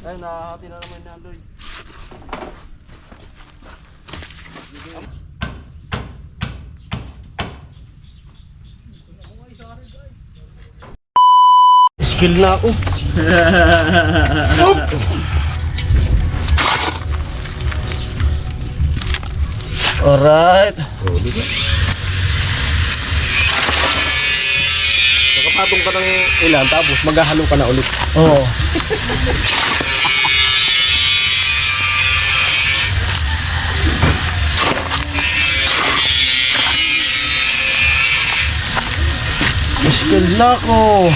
Ay, nakahati na naman ni Andoy. Skill na ako. Alright. Nakapatong ka ng ilan tapos maghahalo ka na ulit. Oo. Skill na ako.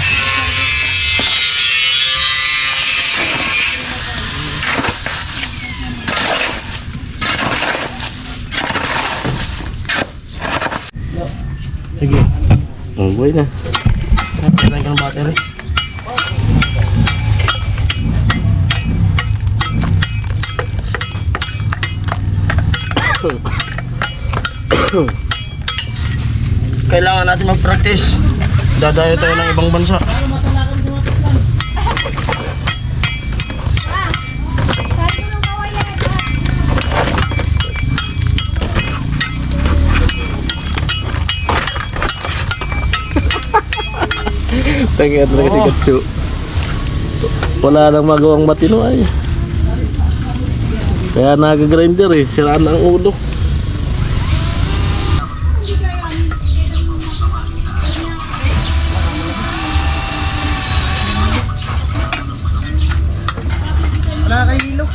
Sige. Oh, buhay na. Napatay ka ng battery. Kailangan natin mag-practice. Dadayo tayo ng ibang bansa. Tangin na kasi Katsu. Wala nang magawang matino ay. Kaya nag-grinder eh, siraan ang ulo. Wala kay hilo.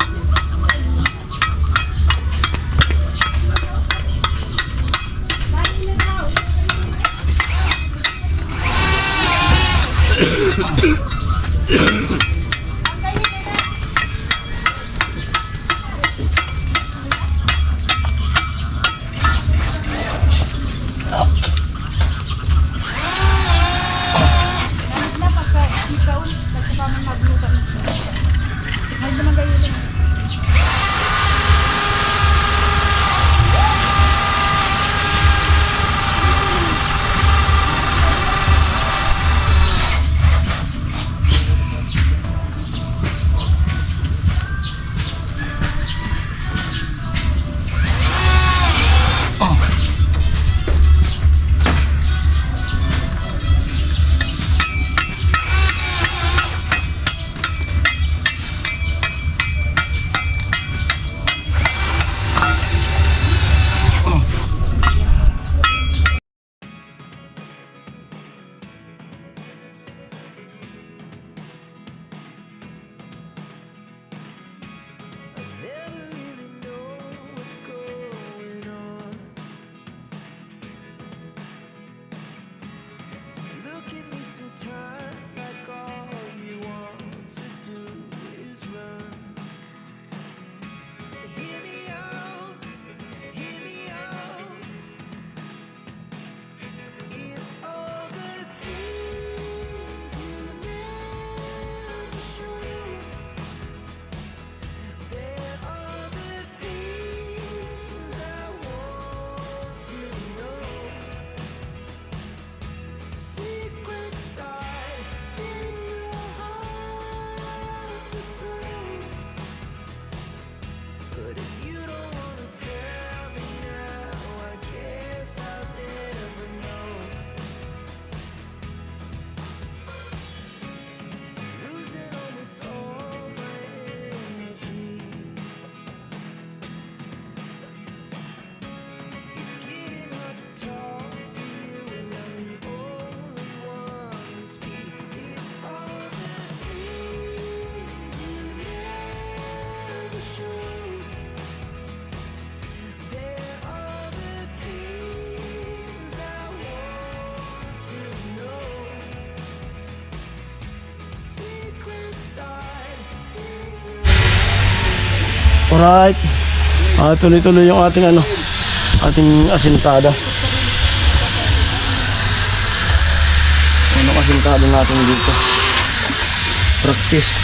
Alright. Tuloy-tuloy yung ating ating asintada. Asintada natin dito. Practice.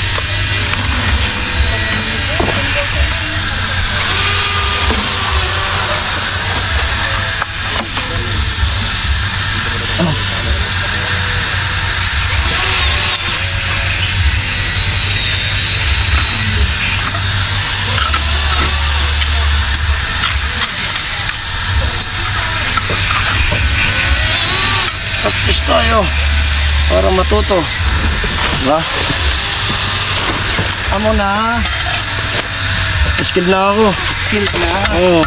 Practice tayo para matuto. Diba? Amo na. Skill na ako. Skill na. Oo.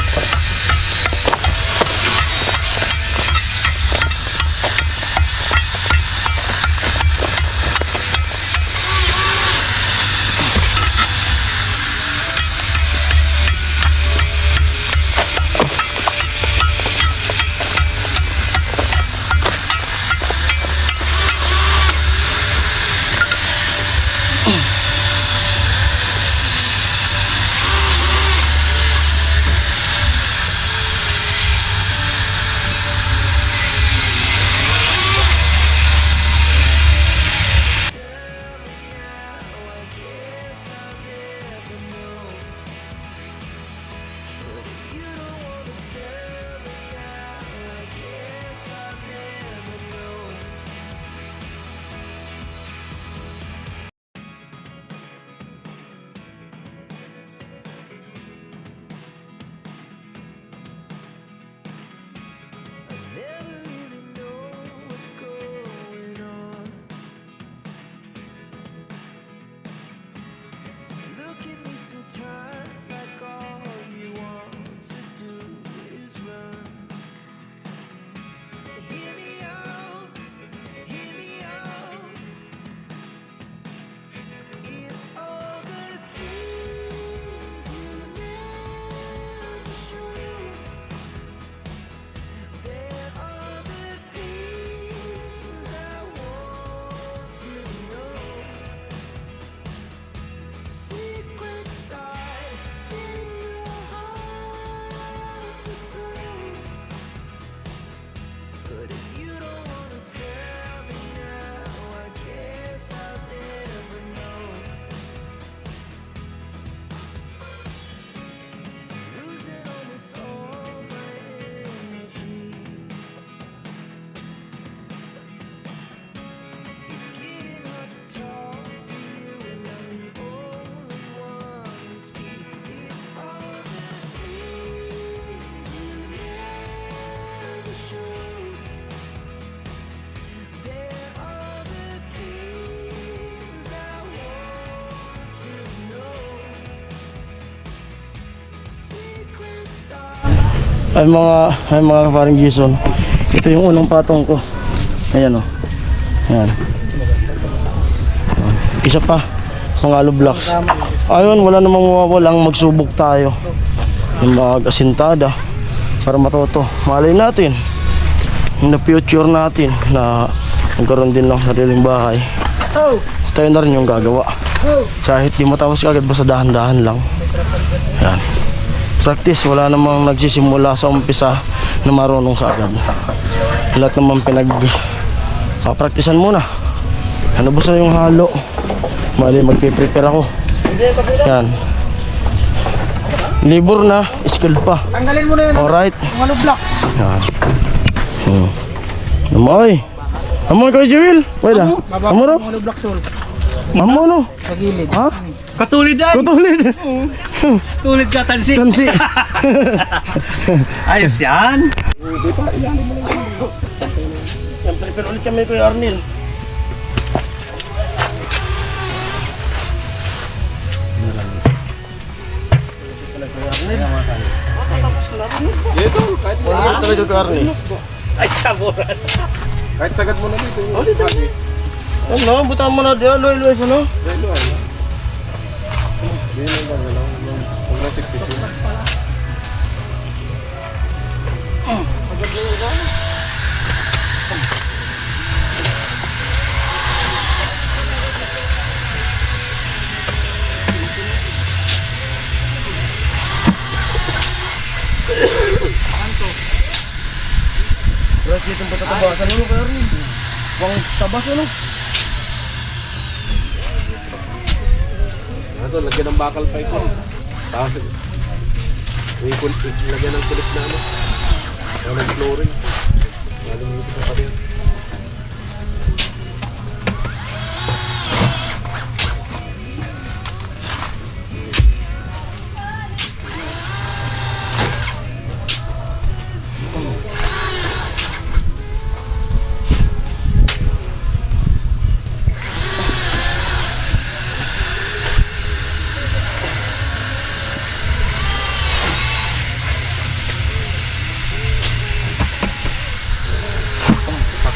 Ay mga kaparing Jason, ito yung unang patong ko. Ayan o. Ayan. Isa pa, mga hollow blocks. Ayun, wala namang mawawalang magsubok tayo yung mag-asintada para matuto. Malay natin na future natin na magkaroon din ng sariling bahay. Tayo na rin yung gagawa. Kahit di matapos agad, basta dahan-dahan lang. Ayan. Practice, wala namang nagsisimula sa umpisa na marunong ka agad. Lahat naman pinag-praktisan muna. Ano ba sa yung halo? Mali, magpiprepare ako. Yan. Libur na, skill pa. Tanggalin mo na yun. Alright. Yung hollow block. Yan. Amoy. Amoy kayo, Jewel. Pwede. Amo no? Yung hollow block soul. Amo no? Sa gilid. Ha? Katulid ay. Tutulid. Tulid ka, tansi. Tansi. Ayos yan. Yan, prepare ulit kami Kuya Arnel. Dito, kahit Wala talaga Kuya Arnel. ay saburan. Kahit sagad mo na dito. Ano, buta mo na diyan, loy-loy sa no? Yan ang gagalaw. Huwag na siktisin. Terus dito ba tatabasan ano Kuya Arnel? Wang tabas ano? Ito, lagyan ng bakal pa ito. Tapos, lagyan ng kulit na ano. Kaya ng flooring. Lalo mo ito pa rin.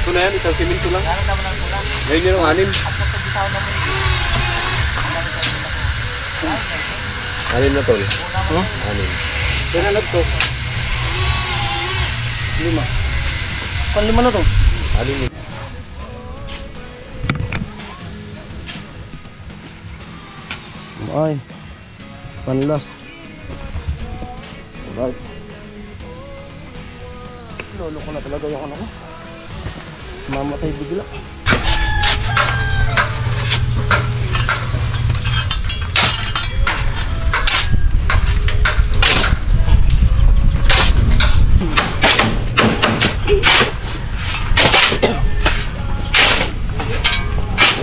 Ito na yan, isang siminto lang. Ngayon yun ang 6. 6 na tol. Huh? 6. Kaya na to. 5. Panlima na to. 6. Ay. Panlas. Alright. Lolo ko na talaga yung ano ko. Mamatay bigla.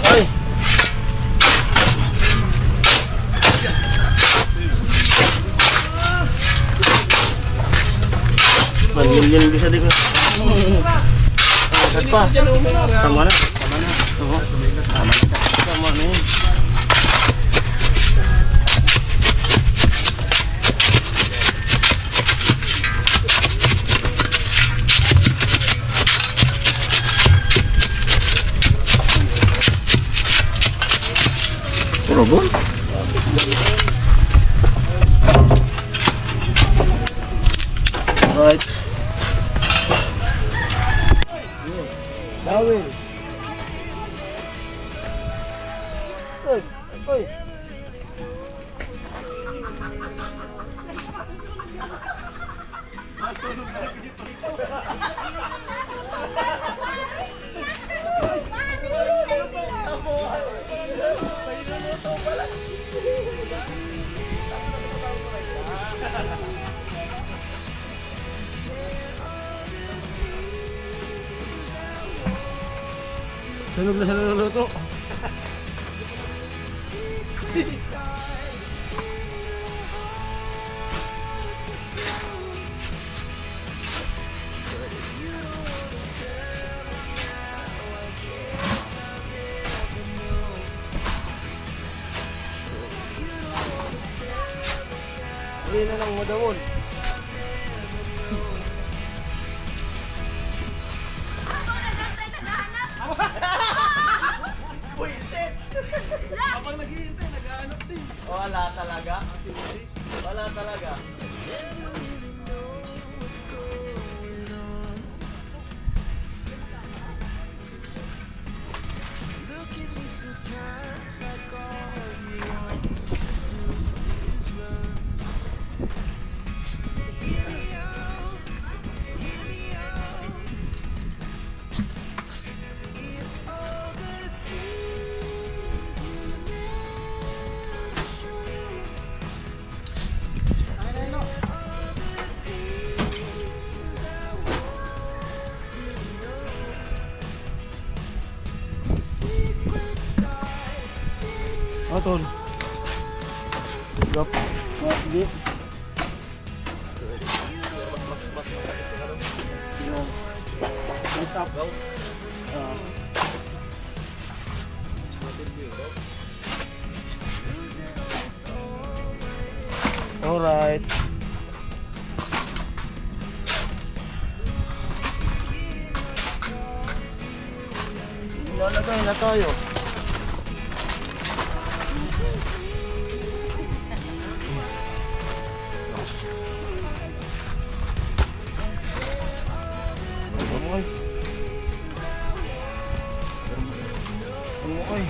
Ay. Manilyan bisa di ko. Agad pa. Sama na. Oo. Sama na yun. Robot? Right. Dawil. Oy, oy. Sunog na sa naluluto. Hindi na lang madawon. Habang naghihintay, naghahanap din. Wala talaga. Wala talaga. Tol. Gap. Sige. Alright. Lalagay na tayo. Okay.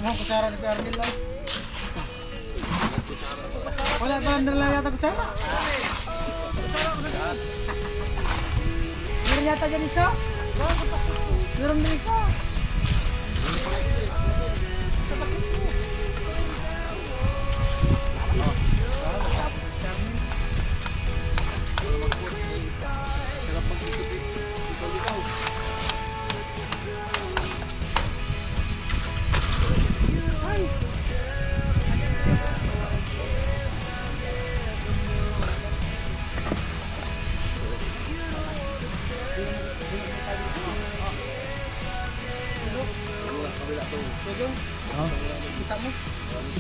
Mga kutsara ni Carmel lang. Wala ba nila yata kutsara? Meron yata dyan isa? Meron din isa.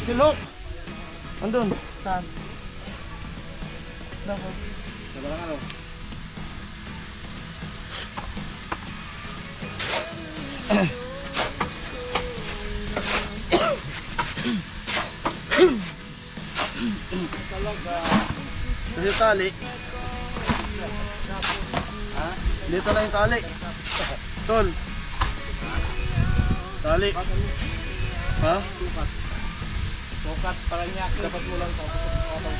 Silok! Andun. Saan? Dapat. Kasi tali. Dito na yung tali. Tol. Tali. Ha? Sukat para niya. Dapat mo lang tapos kapag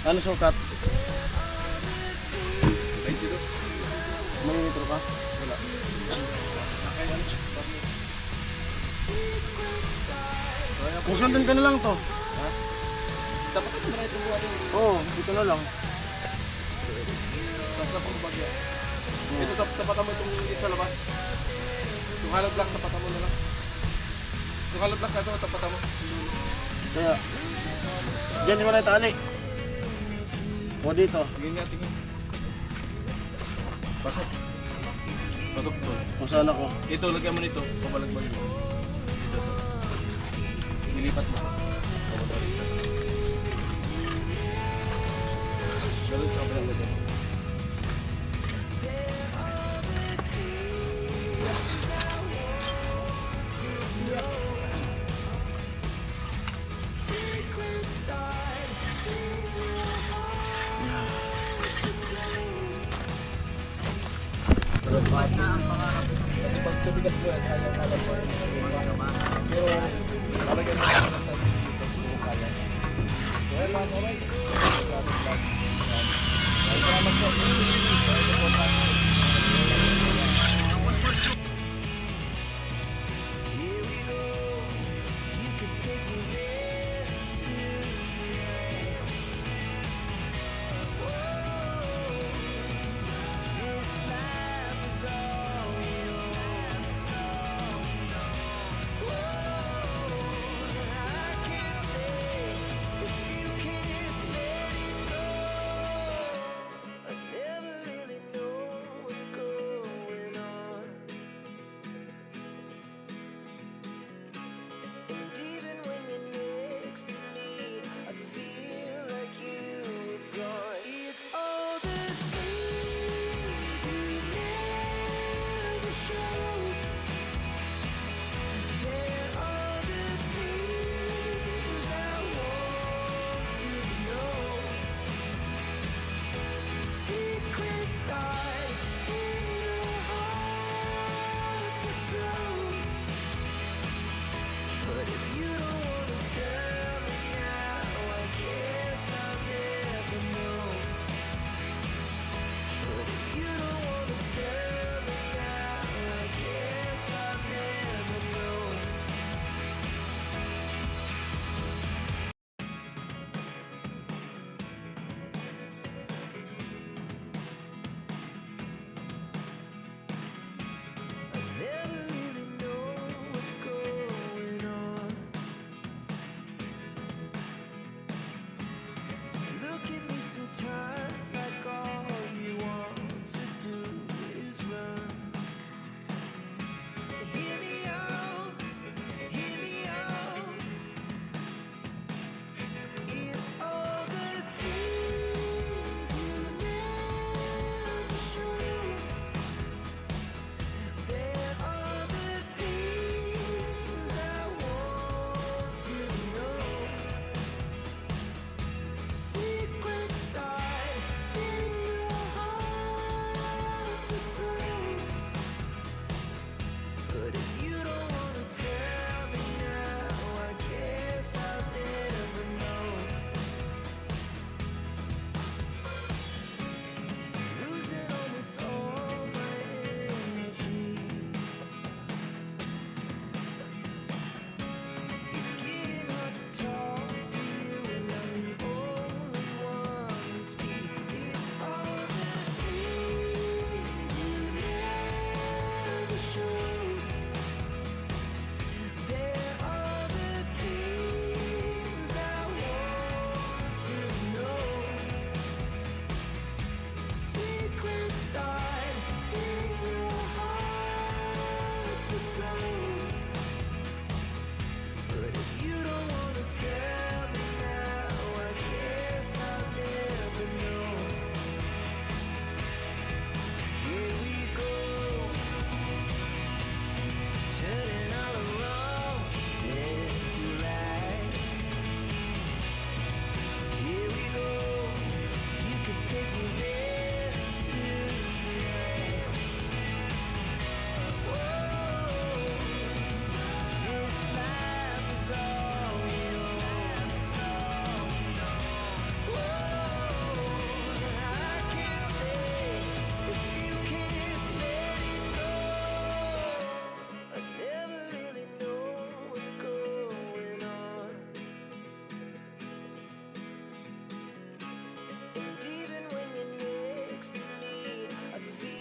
Ano sukat? 20 to. May litro ka? Wala. Kung sundan ka na lang to. Dapat ito na itong buwan. Oo, dito na lang. Tapos na pang bagya. Ito tapatan mo itong sa labas. Yung hollow block tapatan mo na lang. Yung hollow block na ito tapatan mo. Kaya, dyan mo na yung tali. O dito. Tingin nga, tingin. Pasok. Pasok to. Kung saan ako. Ito, lagyan mo nito. Pabalagbag mo. Dito to. Nilipat mo. Pabalagbag. Galot sa kabilang lagyan. Pag sabigat mo yan, alam mo yun. Pero, talagyan mo sa dito kung kaya. So, yan lang, alright. Salamat po.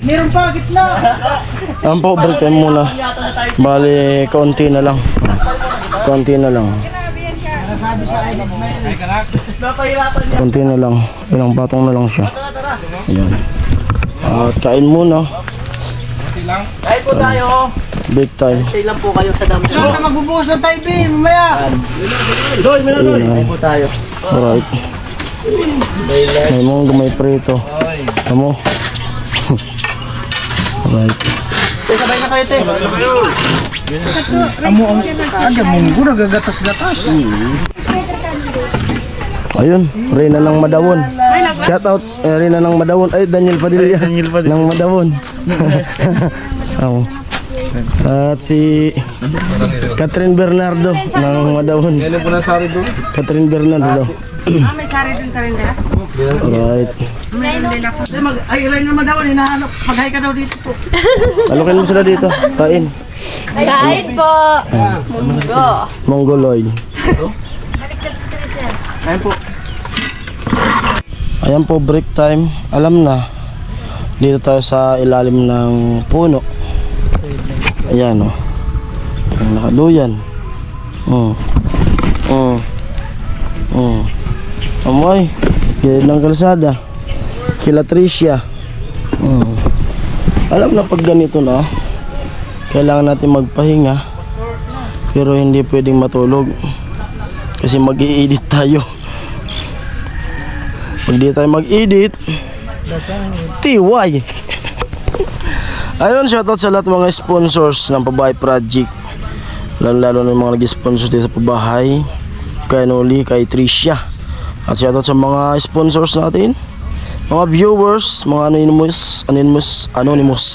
Meron pa, gitna! Ayan po, break time muna. Bali, kaunti na lang. Kaunti na lang. Kaunti na lang. Ilang patong na lang siya. Ayan. At kain muna. Kain po tayo! Break time. Stay lang po kayo sa dami. Saan ka magbubuhos ng tayo, B? Mamaya! Ayan. Po tayo. Alright. May mong gamay prito. Tamo. Alright. Sabay na kayo, te. Ang munggo, nagagatas-gatas. Ayun, Reyna ng Madawon. Shout out, Reyna ng Madawon. Ay, Daniel Padilla. Ng Madawon. Oh. At si Catherine Bernardo ng Madawon. Ano po nasari doon? Catherine Bernardo. May sari din ka rin nila. Alright. Mayroon din ako. Ay, ilay naman daw, hinahanap. Mag-hi ka daw dito po. Alokin mo sila dito. Kain. Kain po. Munggo. Mongoloid. Ayun po. Ayan po, break time. Alam na. Dito tayo sa ilalim ng puno. Ayan o. Ang nakaduyan. Amoy. Gilid ng kalsada. Kila Tricia. Alam na pag ganito na, kailangan natin magpahinga. Pero hindi pwedeng matulog. Kasi mag-i-edit tayo. Pag di tayo mag-edit, TY. Ayun, shoutout sa lahat ng mga sponsors ng Pabahay Project. Lalo na yung mga nag-sponsor dito sa Pabahay. Kay Noli, kay Tricia. At shoutout sa mga sponsors natin, mga viewers, mga anonymous.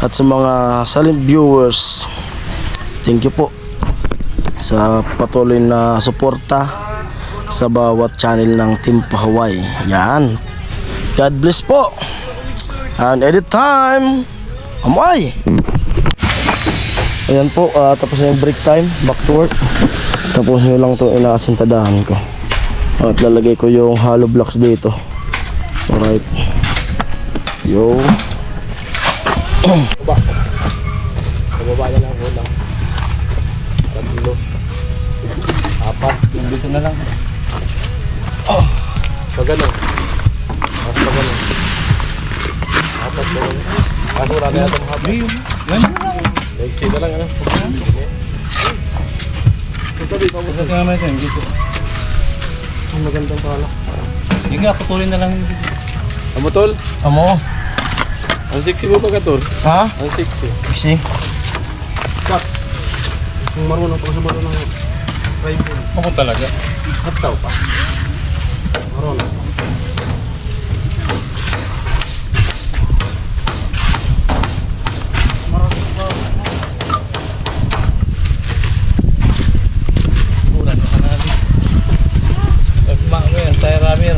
At sa mga silent viewers, thank you po sa patuloy na suporta sa bawat channel ng Team Pahawaii. Yan. God bless po. And edit time. Amoy. Ayan po, tapos na yung break time. Back to work. Tapos nyo lang ito inaasintadahan ko. At lalagay ko yung hollow blocks dito. Alright. Yo. Baba na lang ulang. 3, 4. Dito na lang. Pag ano? Mas pag ano? 4 na lang. Kaso wala na yata mga haba. Naiksi na lang ano? Ito dito. Kasi naman ito yung dito. Ang magandang pala. Hindi nga, putulin na lang. Amo tol? Amo. Ang sexy mo ba ka tol? Ha? Ang sexy. Kasi Spots. Kung marunong pa sa marunong ng rifle. Ako talaga. At tao pa. Marunong. Ulan ka namin. Nagmak mo yan, tayo ramir.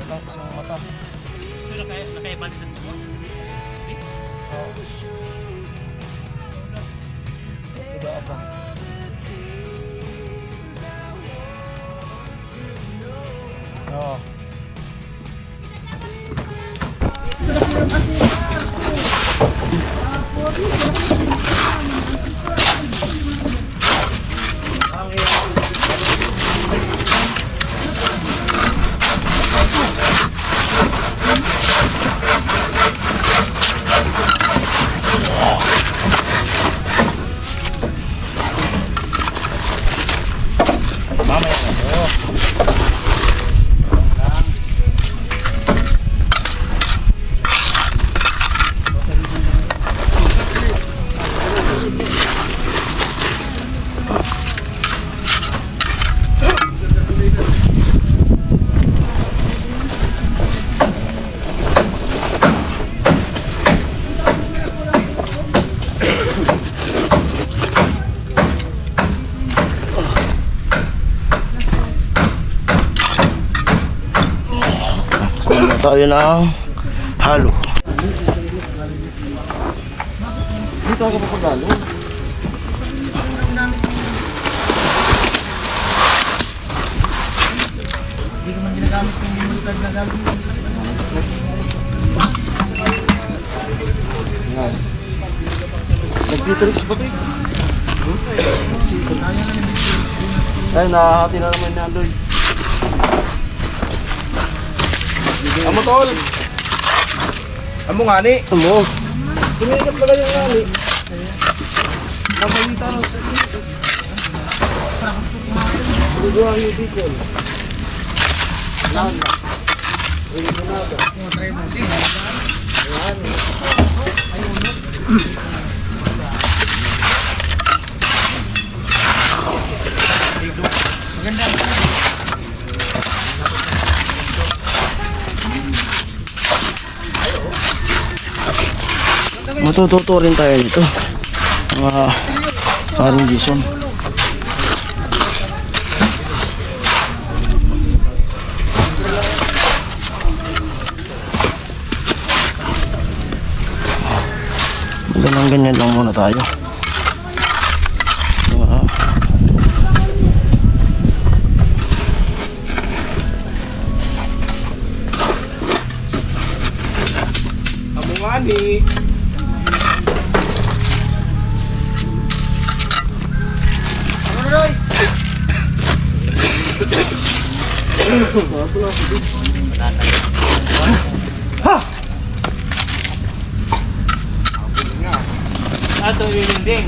isang mata. Ito nakaiba din sa suwa. Ida apa? Oo. Tayo ng halo. Dito ako papagalo. Hindi ko man ginagamit yung memory card na gagawin. Yan. Nag-T-Trix ba ito? Ay, nakahati na naman ni Andoy. Amo tol! Amo nga ni! Amo. Tumingin pala yung nga ni. Kamalita lang sa dito. Guguha niyo dito. Yan na. Uy, bunada. Yan. Matututo rin tayo nito. Mga parang Jason. Ganyan lang muna tayo. Amo nga ni. Ato rewilding.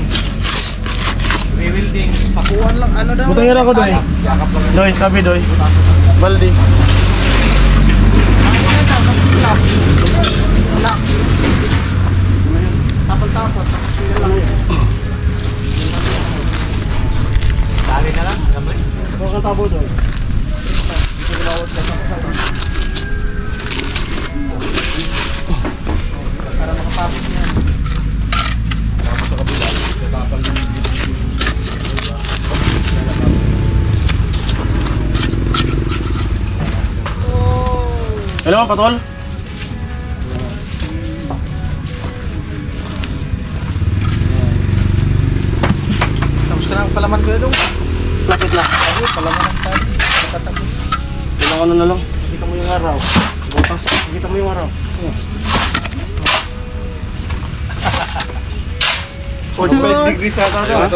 Rewilding. Pakuan lang, ano daw? Butangin ako doy. Doy, sabi doy. Baldi. Tapon-tapon. Tali na lang. Gamay. Huwag kang tabo doy. Para makapasok niya. Hello, patol. Tapos ka ng palaman ko yun. Lapit na. Ako, palaman ng tali. Nakatabi. Ilang ano na lang. Kita mo yung araw. Bukas. Kita mo yung araw. 45 degrees ata daw.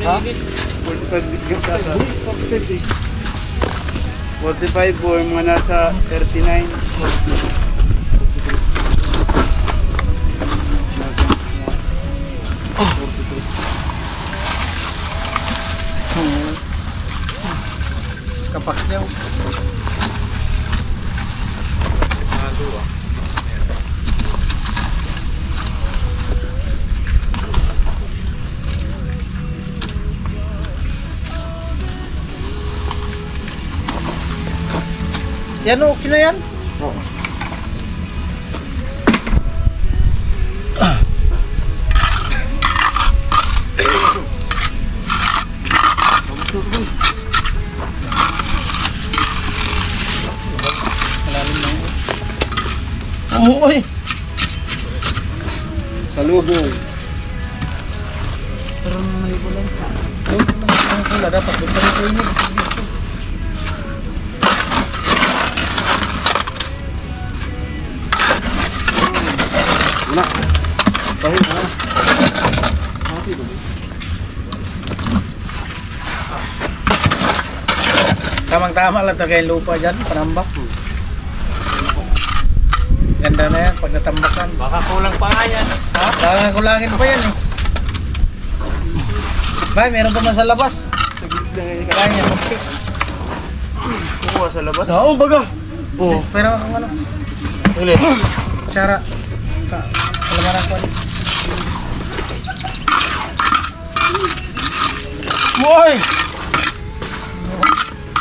Ha? 45 degrees ata. 45 or mga nasa 39. Kapak niya. Yan o, okay na yan? Oo. Umuoy. Salubong. Pero naman ito lang. Ang pula dapat doon pa rin sa inyo. Wala. Bahil na. Tamang-tama lang tagay lupa dyan, panambak. Ganda na yan pag natambakan. Baka kulang pa nga yan. Ha? Baka kulangin pa yan eh. Bay, meron pa man sa labas. Kaya yan, magtik. Kukuha sa labas. Oo, baga. Oo. Pero ang ano, Ulit. Sara. Kalamaran ko. Umuoy.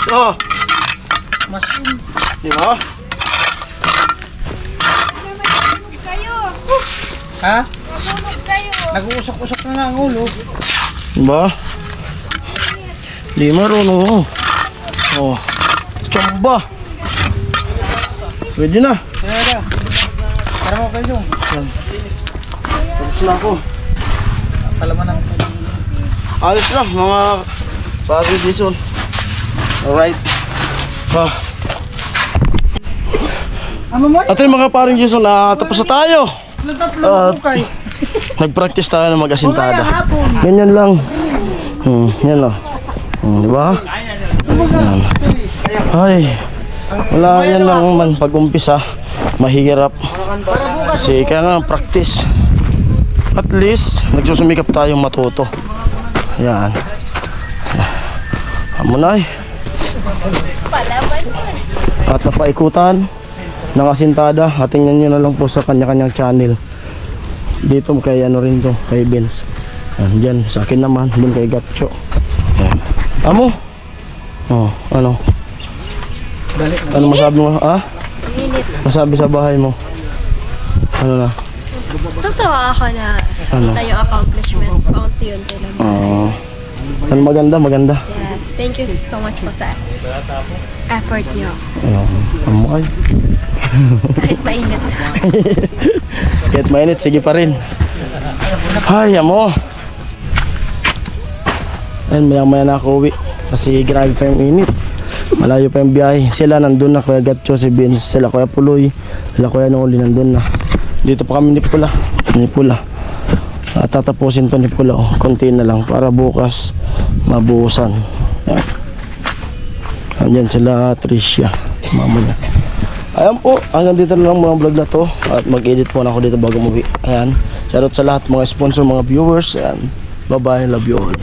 Oh, Mushroom. di ba? Ha? Nag-uusok-usok na nga ang ulo. Di ba? Di marunong. Oh. Chamba. Pwede na. Kaya na. Para mo kayo. Tapos na ako. Kalamanan. Ayos na, mga pagod season. Alright. Ano mo? At yung mga paring Jason, tapos na tayo. Nagtatlo ko kayo. Nag-practice tayo ng mag-asintada. Mamaya hapon. Ganyan lang. Yan lang. Di ba? Yan. Ay, wala yan lang man pag-umpisa. Mahirap. Kasi kaya nga practice. At least, nagsusumikap tayong matuto. Yan. Hamunay. At napaikutan ng asintada. At tingnan nyo na lang po sa kanya-kanyang channel. Dito kay ano rin to, kay Benz. Diyan, sa akin naman, dun kay Gatcho. Yan. Amo? Oh, ano? Ano masabi mo? Ah? Masabi sa bahay mo? Ano na? Tatawa ako na Ano? kita yung accomplishment. Paunti-unti lang. Ano maganda, maganda. Yes. Thank you so much po sa effort niyo. Ano mo kayo? Kahit mainit. Kahit mainit, sige pa rin. Ay, amo. Ayun, maya-maya na ako uwi. Kasi grabe pa yung init. Malayo pa yung biyahe. Sila nandun na, Kuya Gatcho, si Vince, sila Kuya Puloy, sila Kuya Noli nandun na. Dito pa kami ni Pula. Ni Pula. At tatapusin to ni Pula. Oh. Konti na lang para bukas mabuhusan. Yan. Andyan sila Tricia. Mama niya. Ayan po, hanggang dito na lang mga vlog na to. At mag-edit po na ako dito bago umuwi. Ayan. Shoutout sa lahat mga sponsor, mga viewers. Ayan. Bye bye, love you all.